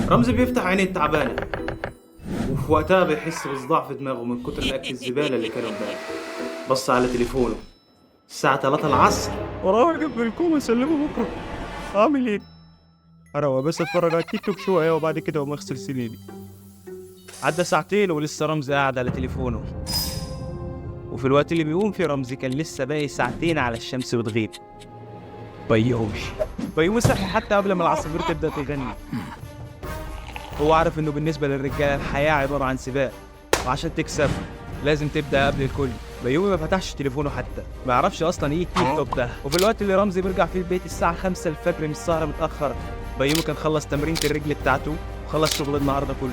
رمزي بيفتح عينيه التعبانة، وفي وقتها بيحس بصداع في دماغه من كتر الأكل الزبالة اللي كانوا امبارح. بص على تليفونه الساعة 3 العصر. وراجع بالكوم اسلمه بكره. اعمل ايه؟ اروح بس اتفرج على التيك توك شويه وبعد كده اقوم اغسل سنيني. عدى ساعتين ولسه رمزي قاعد على تليفونه، وفي الوقت اللي بيقوم فيه رمزي كان لسه باقي ساعتين على الشمس بتغيب. بيومي صحي حتى قبل ما العصافير تبدا تغني. هو عارف انه بالنسبه للرجاله الحياه عباره عن سباق، وعشان تكسب لازم تبدا قبل الكل. بيومي ما فتحش تليفونه حتى، ما يعرفش اصلا ايه التيك توك ده. وفي الوقت اللي رمزي بيرجع فيه البيت الساعه 5 الفجر من السهره متاخر، بيومي كان خلص تمرينة الرجل بتاعته وخلص شغل النهارده كله.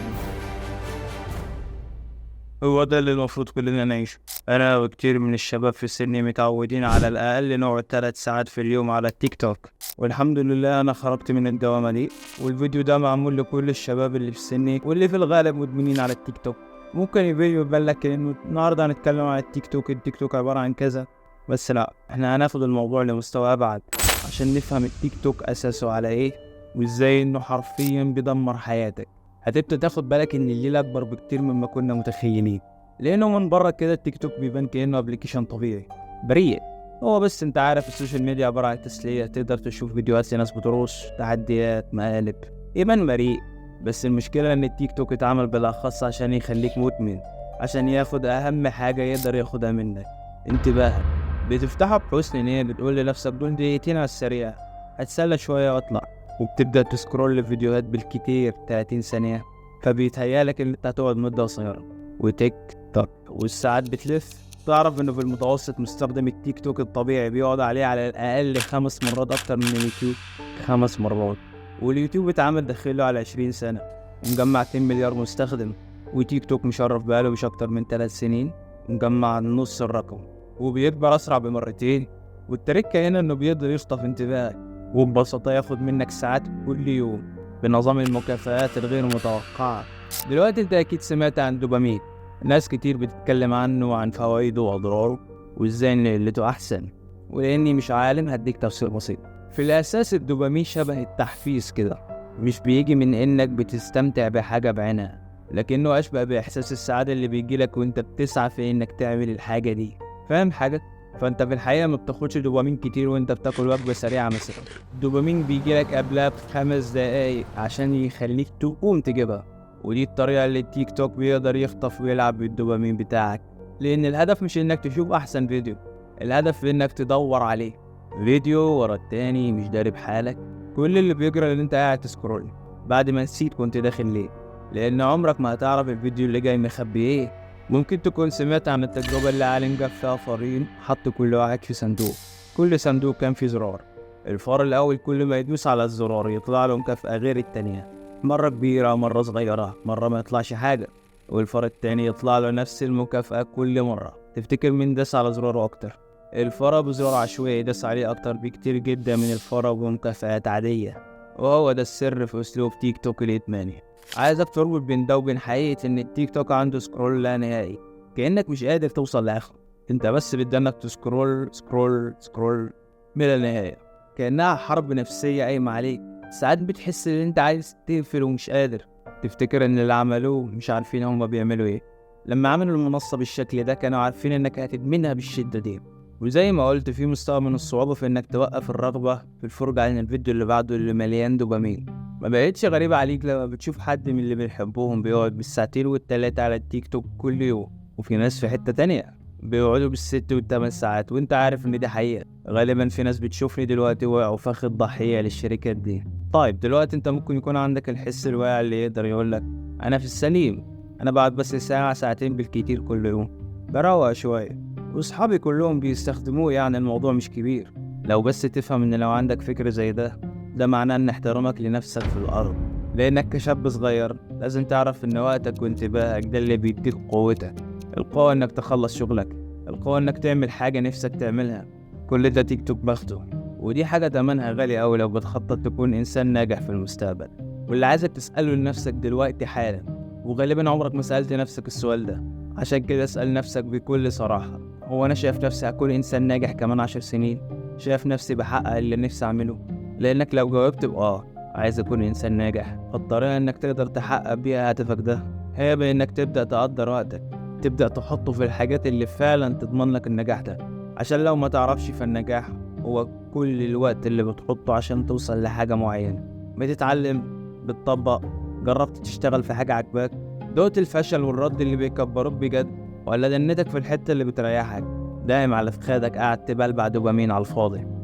هو ده اللي المفروض كلنا نعيشه. انا وكتير من الشباب في سني متعودين على الاقل نقعد 3 ساعات في اليوم على التيك توك، والحمد لله انا خرجت من الدوامه دي. والفيديو ده معمول لكل الشباب اللي في سني واللي في الغالب مدمنين على التيك توك. ممكن الفيديو يبان لك انه النهارده هنتكلم عن التيك توك، التيك توك عباره عن كذا، بس لا، احنا هناخد الموضوع لمستوى ابعد عشان نفهم التيك توك اساسه على ايه، وازاي انه حرفيا بيدمر حياتك. هتبدأ تاخد بالك ان الليلة اكبر بكتير مما كنا متخيلين، لانه من بره كده التيك توك بيبان كأنه ابليكيشن طبيعي بريء. هو بس انت عارف السوشيال ميديا عبارة عن تسلية، تقدر تشوف فيديوهات لناس بترقص، تحديات، مقالب، يبان بريء. بس المشكلة ان التيك توك اتعمل بالاخص عشان يخليك مدمن، عشان ياخد اهم حاجة يقدر ياخدها منك، انتباهك. بتفتحها بحسن نية، بتقول لنفسك دول دقيقتين على السريع، هتسلى شوية واطلع، وبتبدأ تسكرول فيديوهات بالكتير 30 ثانية، فبيتهيالك ان انت هتقعد مدة قصيرة. وتيك توك والساعات بتلف. تعرف انه في المتوسط مستخدم التيك توك الطبيعي بيقعد عليه على الاقل 5 مرات اكتر من اليوتيوب. 5 مرات. واليوتيوب اتعمل داخله على 20 سنة ومجمع 2 مليار مستخدم، وتيك توك مشرف بقاله مش اكتر من 3 سنين ومجمع نص الرقم، وبيكبر اسرع بمرتين. والتركة هنا انه بيقدر يخطف انتباهك وببساطة ياخد منك ساعات كل يوم بنظام المكافآت الغير متوقعة. دلوقتي انت اكيد سمعت عن دوبامين، ناس كتير بتتكلم عنه وعن فوائده واضراره وازاي ان قلته احسن. ولاني مش عالم هديك تفسير بسيط. في الاساس الدوبامين شبه التحفيز كده، مش بيجي من انك بتستمتع بحاجة بعينها، لكنه اشبه باحساس السعادة اللي بيجيلك وانت بتسعى في انك تعمل الحاجة دي. فاهم حاجة؟ فانت في الحقيقة ما بتاخدش دوبامين كتير وانت بتاكل وجبة سريعة مثلا. الدوبامين بيجيلك قبلها ب5 دقايق عشان يخليك تقوم تجيبها. ودي الطريقة اللي التيك توك بيقدر يخطف ويلعب بالدوبامين بتاعك، لان الهدف مش انك تشوف احسن فيديو، الهدف في انك تدور عليه فيديو ورا التاني مش داري بحالك. كل اللي بيجرى ان انت قاعد تسكرول بعد ما نسيت كنت داخل ليه، لان عمرك ما هتعرف الفيديو اللي جاي مخبي ايه. ممكن تكون سمعت عن التجربة اللي عالم جاب فيها فارين حط كل واحد في صندوق، كل صندوق كان فيه زرار. الفار الأول كل ما يدوس على الزرار يطلع له مكافأة غير التانية، مرة كبيرة مرة صغيرة، مرة ما يطلعش حاجة. والفار التاني يطلع له نفس المكافأة كل مرة. تفتكر مين داس على زراره أكتر؟ الفار أبو زرار عشوائي داس عليه أكتر بكتير جدا من الفار أبو مكافآت عادية. وهو ده السر في أسلوب تيك توك الإدماني. عايزك تربط بين ده وبين حقيقة ان التيك توك عنده سكرول لا نهائي، كأنك مش قادر توصل لآخره، انت بس بدك تسكرول سكرول سكرول بلا نهاية، كأنها حرب نفسية قايمة عليك. ساعات بتحس ان انت عايز تقفل ومش قادر، تفتكر ان اللي عملوه مش عارفين هما بيعملوا ايه. لما عملوا المنصة بالشكل ده كانوا عارفين انك هتدمنها بالشدة دي. وزي ما قلت في مستوى من الصعوبة في انك توقف الرغبة في الفرجة عن الفيديو اللي بعده اللي مليان دوبامين. ما بقتش غريبة عليك لما بتشوف حد من اللي بنحبهم بيقعد بالساعتين والتلاتة على التيك توك كل يوم، وفي ناس في حتة تانية بيقعدوا بال6 وال8 ساعات، وانت عارف ان دي حقيقة. غالبا في ناس بتشوفني دلوقتي وقعوا فخ الضحية للشركات دي. طيب دلوقتي انت ممكن يكون عندك الحس الواعي اللي يقدر يقولك انا في السليم، انا بعد بس ساعة ساعتين بالكتير كل يوم بروق شوية، واصحابي كلهم بيستخدموه، يعني الموضوع مش كبير. لو بس تفهم ان لو عندك فكر زي ده معناه ان احترامك لنفسك في الارض، لانك كشاب صغير لازم تعرف ان وقتك وانتباهك ده اللي بيديك قوتك. القوة انك تخلص شغلك، القوة انك تعمل حاجة نفسك تعملها. كل ده تيك توك باخده، ودي حاجة تمنها غالي اوي لو بتخطط تكون انسان ناجح في المستقبل. واللي عايزك تسأله لنفسك دلوقتي حالا، وغالبا عمرك ما سألت نفسك السؤال ده، عشان كده اسأل نفسك بكل صراحة: هو انا شايف نفسي هكون انسان ناجح كمان 10 سنين؟ شايف نفسي بحقق اللي نفسي اعمله؟ لانك لو جاوبت بآه عايز أكون إنسان ناجح، فالطريقة إنك تقدر تحقق بيها هدفك ده هي بإنك تبدأ تقدر وقتك، تبدأ تحطه في الحاجات اللي فعلا تضمن لك النجاح ده. عشان لو ما تعرفش، فالنجاح هو كل الوقت اللي بتحطه عشان توصل لحاجة معينة. بتتعلم، بتطبق، جربت تشتغل في حاجة عجباك، دوت الفشل والرد اللي بيكبروك بجد، ولا دنتك في الحتة اللي بتريحك، دايم على فخادك قاعد تبلبع دوبامين على الفاضي.